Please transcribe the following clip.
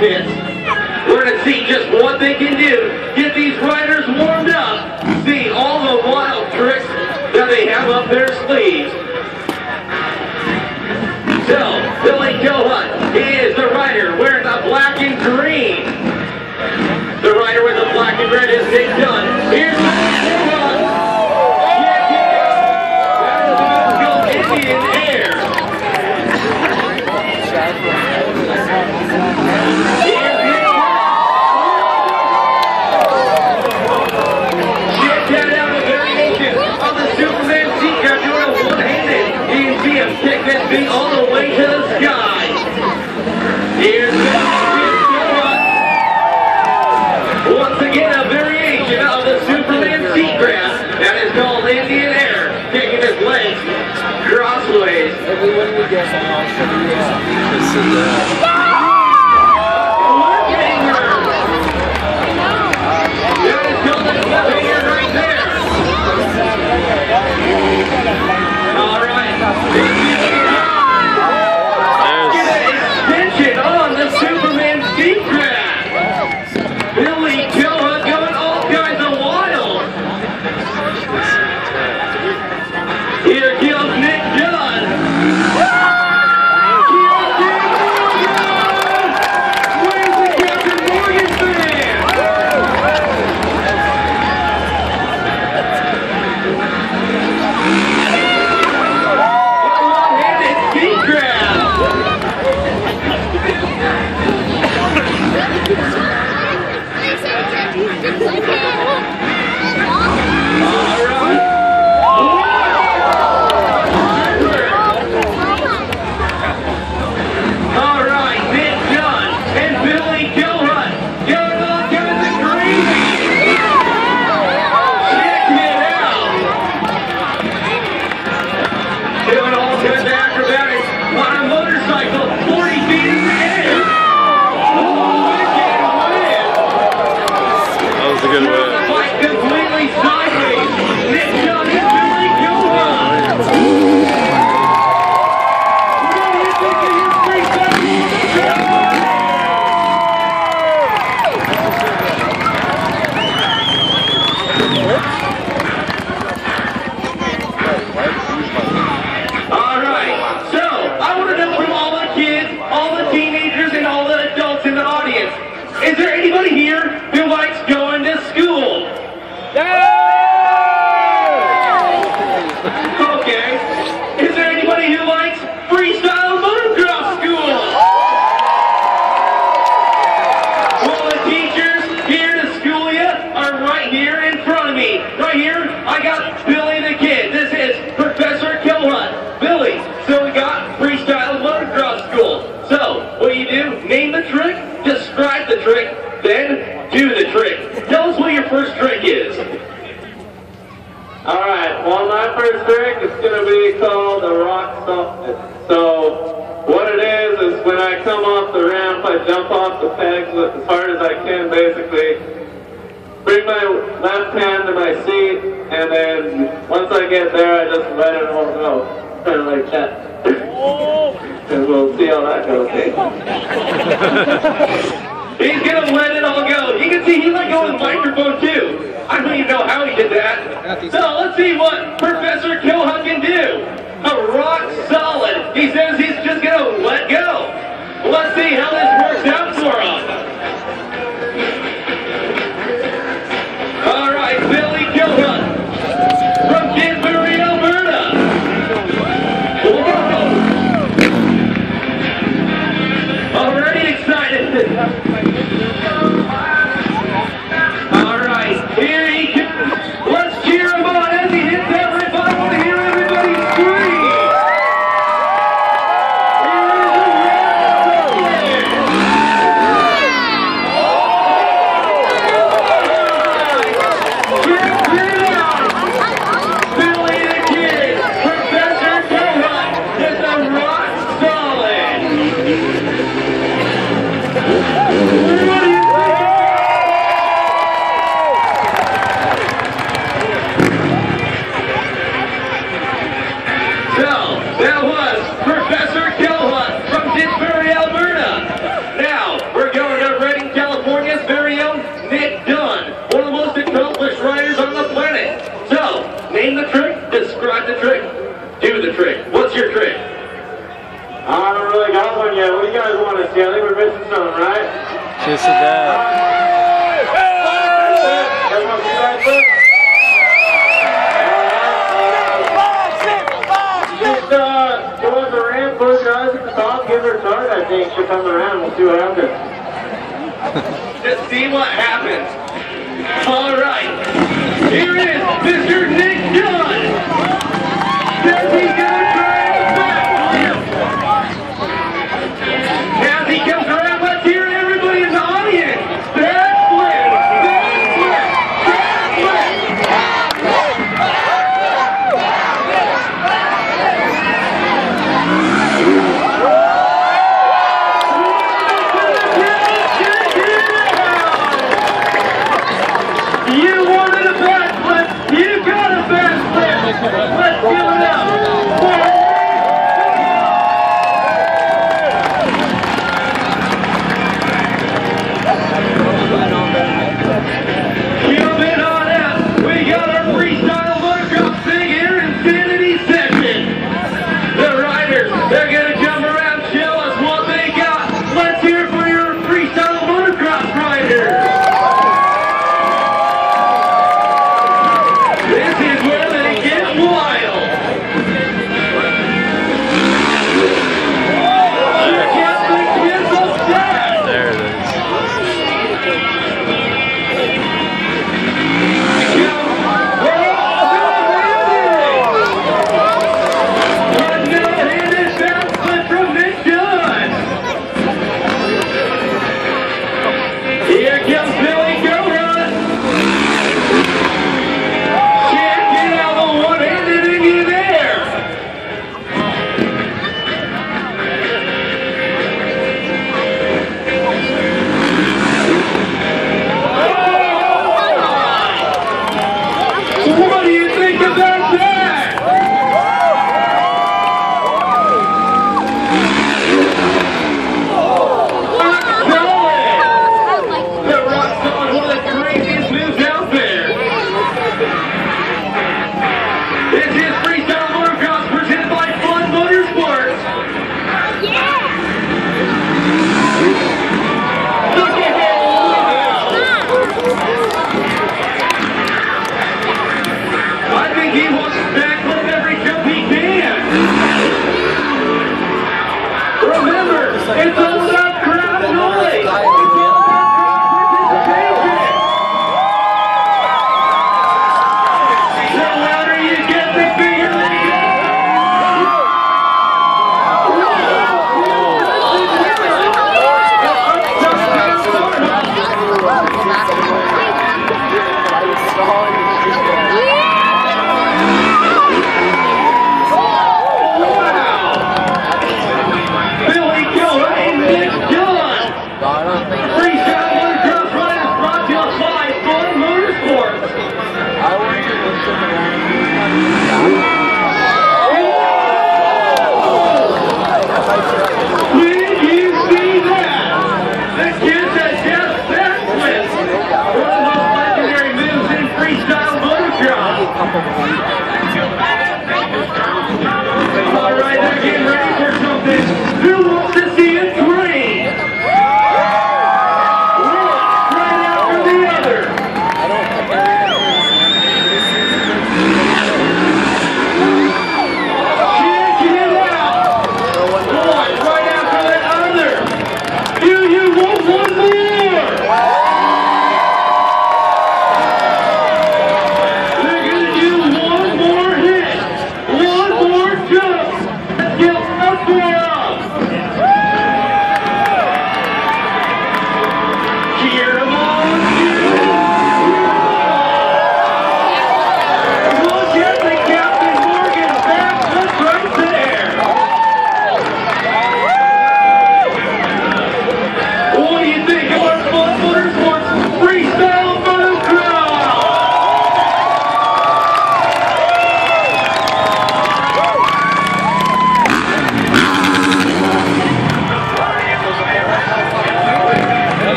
pits. We're going to see just what they can do. Get these riders warmed up. See all the wild tricks that they have up their sleeves. So, Billy Gilhunt, he is the rider wearing the black and green. The rider with the black and red is Nick Dunn. Here's the Gilhunt. Indian Air. Kick that beat all the way to the sky. Here's once again a variation of the Superman seagrass that is called Indian Air, kicking his legs crossways. That is called the cliffhanger right there. All right. Get an extension on the Superman seagrass. Billy Gilhunt going all kinds of wild. Here comes Nick Dunn. Where's the Captain Morgan fan? Is there anybody here who likes going to school? Okay. Is there anybody who likes freestyle motocross school? Well, the teachers here to school you are right here in front of me. Right here, I got Billy the Kid. This is Professor Gilhunt. Billy, so we got freestyle motocross school. So, what do? Name the trick, describe the trick, then do the trick. Tell us what your first trick is. Alright, well my first trick is going to be called the rock solid. So, what it is when I come off the ramp, I jump off the pegs as hard as I can basically. Bring my left hand to my seat, and then once I get there, I just let it all go. Kind of like that. And we'll see how that goes, eh? He's gonna let it all go. You can see he let go of the microphone too. I don't even know how he did that. So let's see what Professor Gilhunt can do. A rock solid. He says he's just gonna let go. Let's see how this works out for him. All right, Billy Gilhunt from Kingsbury, Alberta. Already excited. All right, here he comes. Let's cheer him on as he hits that rip. I want to hear everybody scream. Here is the Billy the Kid, Professor Gilhunt is a rock solid. So, that was Professor Gilhunt from Kingsbury, Alberta. Now, we're going describe the trick? Do the trick. What's your trick? I don't really got one yet. What do you guys want to see? I think we're missing something, right? Kiss it down. Everyone see that foot? Just go on the ramp, close your eyes at the top, give her a start. I think she'll come around. We'll see what happens. Just see what happens. All right. Here is Mr. Nick Dunn.